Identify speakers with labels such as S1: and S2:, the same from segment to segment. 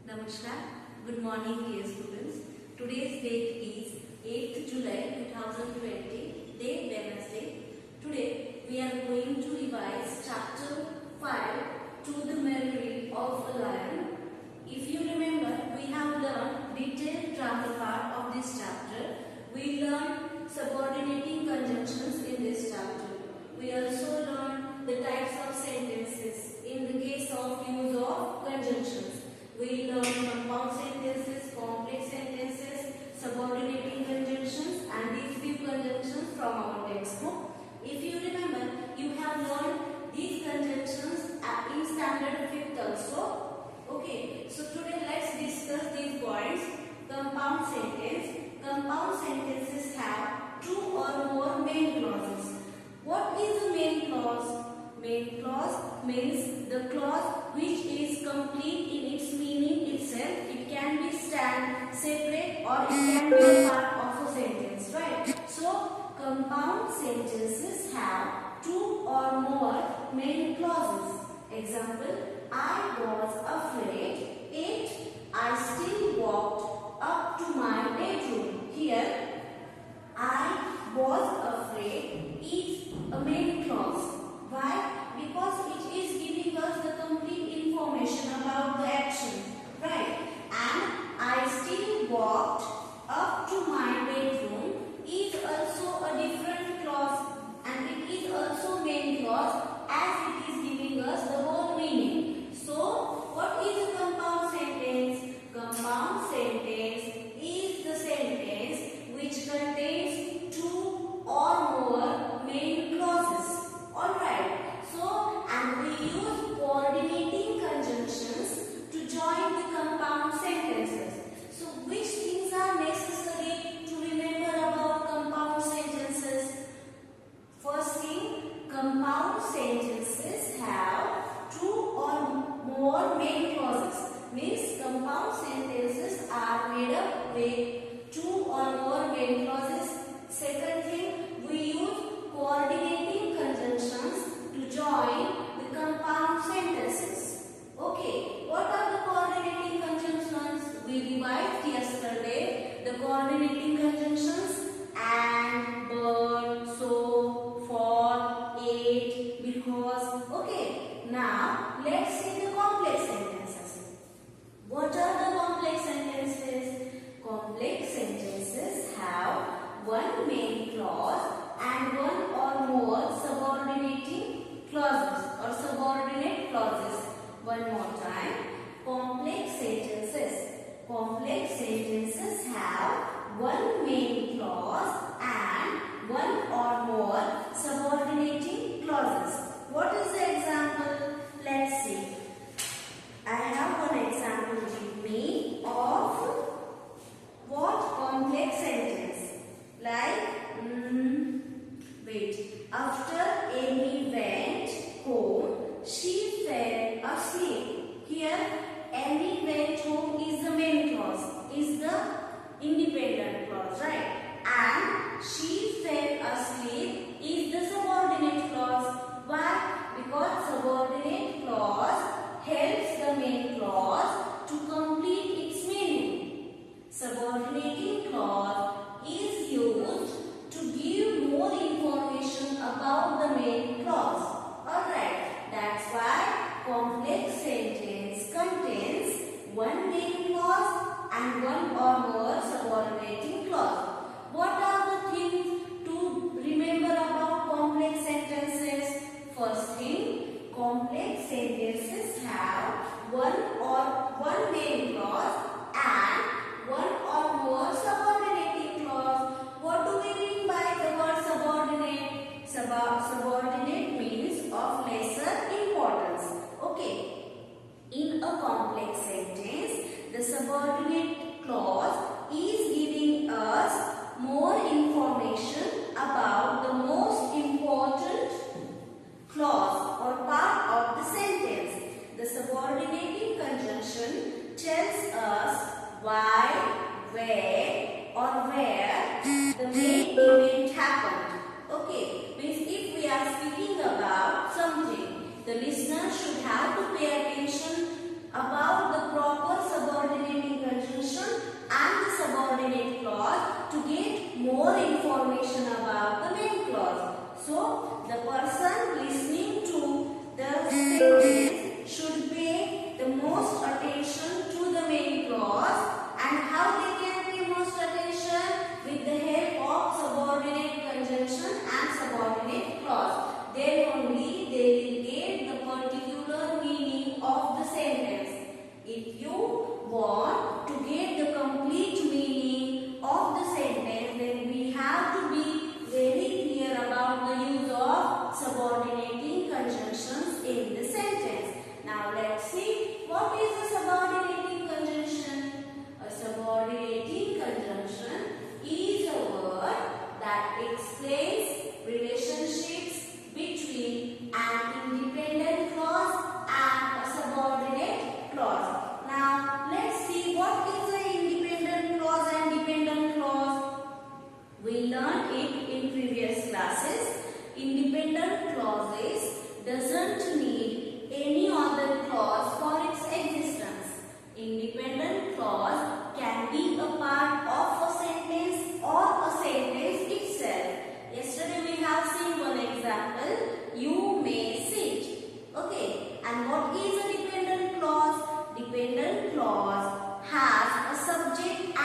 S1: Namaskar. Good morning, dear students. Today's date is 8th July 2020, day Wednesday. Today we are going to revise chapter 5, To the Memory of a Lion. If you remember, we have learned detailed grammar part of this chapter. We learned subordinating conjunctions in this chapter. We also learned the types of sentences in the case of use of conjunctions. We learn compound sentences, complex sentences, subordinating conjunctions, and these few conjunctions from our textbook. If you remember, you have learned these conjunctions in standard 5th also. Okay, so today let's discuss these points. Compound sentence. Compound sentences have two or more main clauses. What is a main clause? Main clause means the clause which is complete in its meaning itself. It can be stand separate or it can be a part of a sentence, right? So compound sentences have two or more main clauses. Example: I was afraid, yet I still walked up to my bedroom. Here, I was afraid is a main clause. Why? Because it is giving us the complete information about the action, right? And I still walked up to my bedroom is also a different clause, and it is also main clause as it is giving us the whole meaning. So, what is a compound sentence? Compound sentence is the sentence which contains two or more main clauses. Alright, so and we use coordinating conjunctions to join the compound sentences. So which things are necessary to remember about compound sentences? First thing, compound sentences have two or more main clauses. Means compound sentences are made up with two or more main clauses. Second thing, we use coordinating conjunctions to join the compound sentences. Okay, what are the coordinating conjunctions? We revised yesterday the coordinating conjunctions and, but, so, for, it, because. Okay, now let's see the complex sentences. What are the complex sentences? Complex sentences have one main clause and one or more subordinating clauses or subordinate clauses. One more time. Complex sentences. Complex sentences have one main clause and one or more subordinating clauses. What is the example? Let's see. I have one example with me of what complex sentence? Like wait. After Amy went home, she fell asleep. Here, Amy went home is the main clause, is the independent clause, right? And she fell asleep is the subordinate clause. Why? Because subordinate clause helps the main clause to complete its meaning. Subordinating clause is used to give more information about the main clause. Alright, that's why complex sentence contains one main clause and one or more subordinating clause. What are the things to remember about complex sentences? First thing, complex sentences have one main clause and one or more subordinating clause. What do we mean by the word subordinate? Subordinate means of lesser importance. Okay. In a complex sentence, the subordinate clause is giving us more information about the most important clause or part of the sentence. The subordinating conjunction tells us why, where or where the main event happened. Okay, means if we are speaking about something, the listener should have to pay attention about the proper subordinate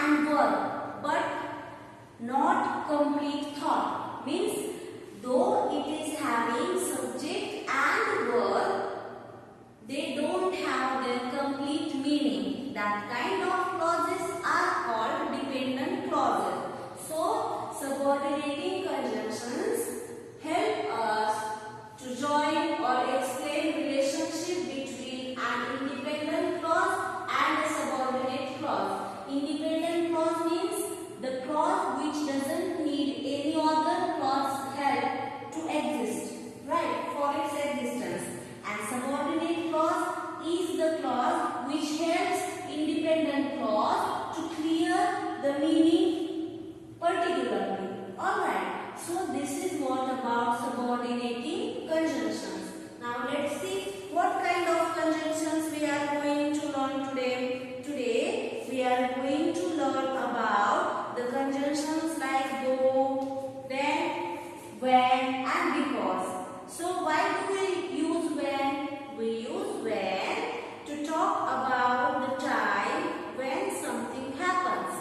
S1: and verb, but not complete thought. Means though it is having subject and verb, they don't have their complete meaning. That kind of clauses are called dependent clauses. So, subordinating conjunctions help us to join or explain relationship between an independent clause and a subordinate clause. Independent clause means the clause which doesn't need any other clause help to exist, right, for its existence. And subordinate clause is the clause which helps independent clause to clear the meaning particularly. Alright, so this is what about subordinating conjunctions. Now let's see what kind of conjunctions we are going to learn today. Today we are going to learn about the conjunctions like though, then, when and because. So why do we use when? We use when to talk about the time when something happens.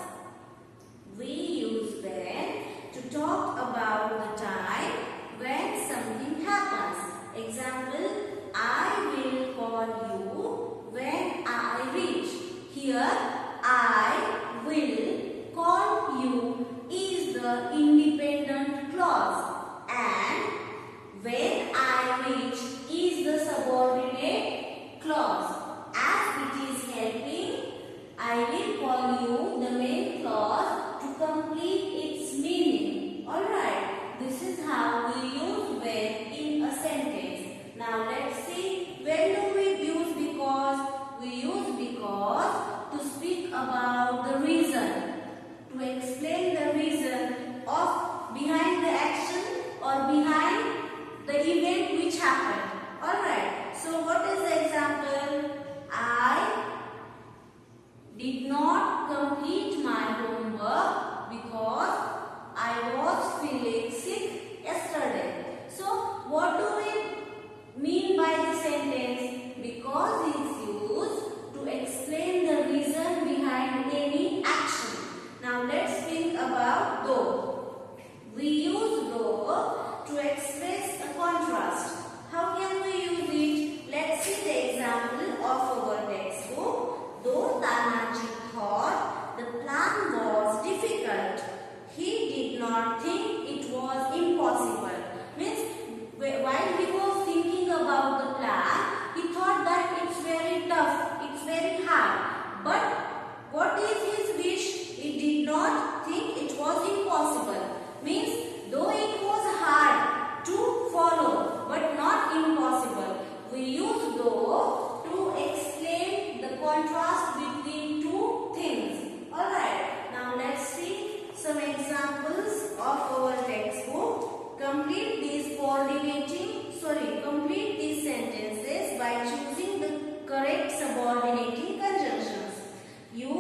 S1: We use when to talk about the time when something happens. Example, I will call you when I reach. Here, I will call you is the independent clause, and when I reach is the subordinate clause. As it is helping, I will call you the main clause to complete its meaning. Alright, this is how we use when in a sentence. Now let's see, when do we use because? We use because to speak about the reason, to explain the reason of behind the action or behind the event which happened. Alright, so what is the example? I did not complete my homework because I was feeling sick yesterday. So what do we mean by the sentence? Because is used to explain the reason behind any action. Now let's think about though. We use though to express a contrast. How can we use it? Let's see the example of our textbook. Though Tanaji thought the plan was difficult, he did not think it was impossible. Means while he was thinking about the plan, he thought that it's very tough, it's very hard. But what is his wish? He did not think it was impossible. Means though it was hard to follow, but not impossible. We use though to explain the contrast between two things. Alright, now let's see some examples of our textbook. Complete these sentences by choosing the correct subordinating conjunctions. You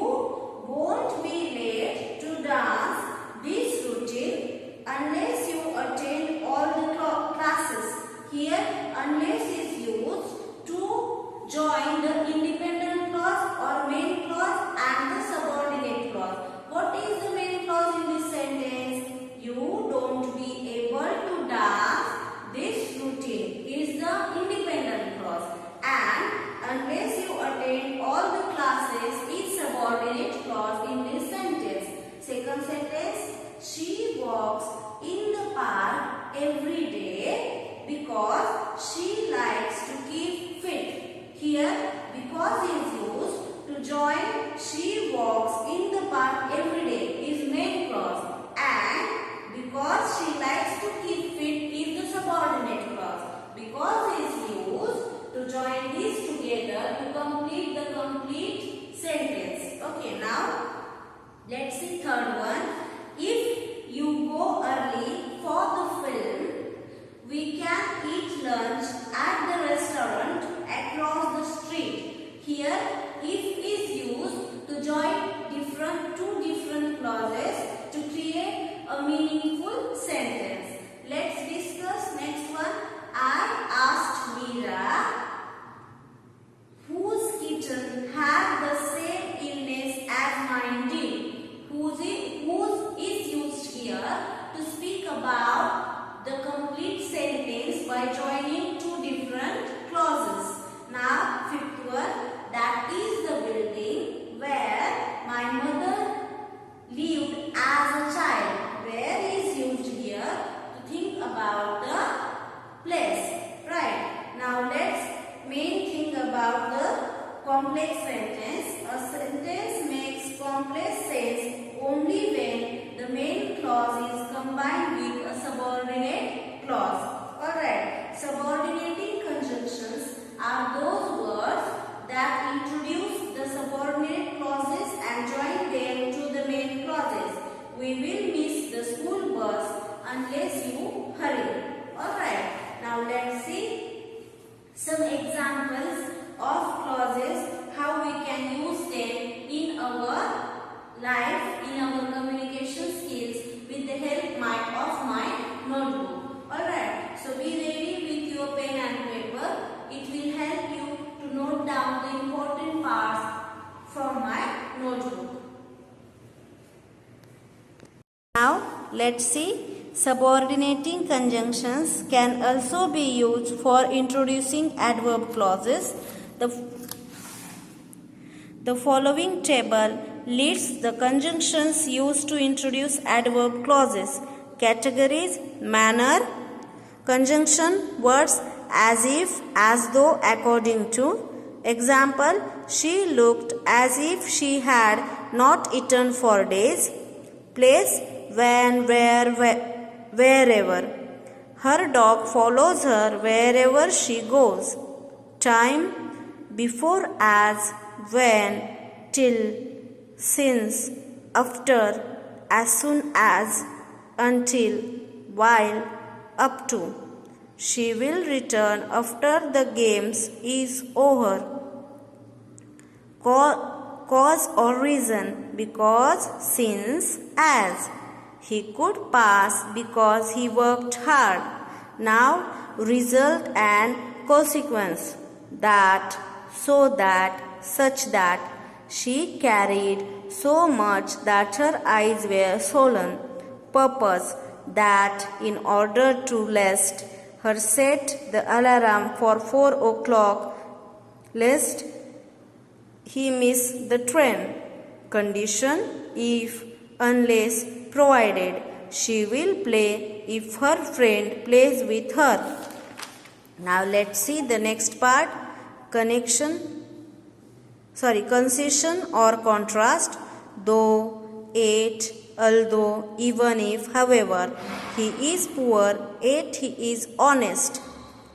S1: won't be late to dance this routine unless you attend all the classes. Here, unless is used to join the independent clause or main clause and the subordinate clause. What is the main clause in this sentence? You don't be able to dance this routine is the independent clause, and unless you attend all the classes is subordinate clause in this sentence. Second sentence, she walks in the park every day because she likes to keep fit. Here, because is used to join she walks in the park every day is main clause, and because she likes to keep fit is the subordinate clause. Because is used to join these together to complete the complete sentence. Okay, now let's see third one. If you go early for the film, we can eat lunch at the restaurant across the street. Here, if is used to join two different clauses to create a meaningful sentence. Let's discuss next one. I asked Meera, whose kitten had the same illness as mine did. we will miss the school bus unless you hurry. Alright, now let's see some examples of clauses, how we can use them in our life, in our communication skills with the help of my notebook. Alright, so be ready with your pen and paper. It will help you to note down the important parts from my notebook. Now let's see. Subordinating conjunctions can also be used for introducing adverb clauses. The following table lists the conjunctions used to introduce adverb clauses. Categories: manner, conjunction, words as if, as though, according to. Example: she looked as if she had not eaten for days. Place: when, where, wherever. Her dog follows her wherever she goes. Time: before, as, when, till, since, after, as soon as, until, while, up to. She will return after the games is over. Cause or reason: because, since, as. He could pass because he worked hard. Now, result and consequence: that, so that, such that. She carried so much that her eyes were swollen. Purpose: that in order to lest her set the alarm for 4 o'clock lest he miss the train. Condition: if, unless, provided. She will play if her friend plays with her. Now let's see the next part. Concession or contrast: though, yet, although, even if, however. He is poor, yet he is honest.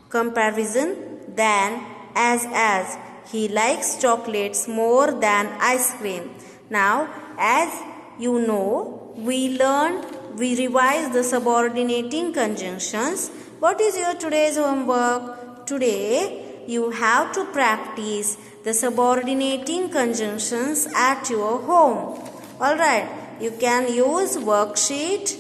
S1: Comparison: than, as. He likes chocolates more than ice cream. Now, as you know, we revised the subordinating conjunctions. What is your today's homework? Today, you have to practice the subordinating conjunctions at your home. Alright, you can use worksheet,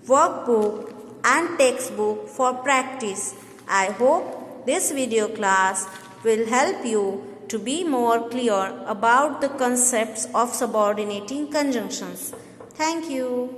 S1: workbook and textbook for practice. I hope this video class will help you to be more clear about the concepts of subordinating conjunctions. Thank you.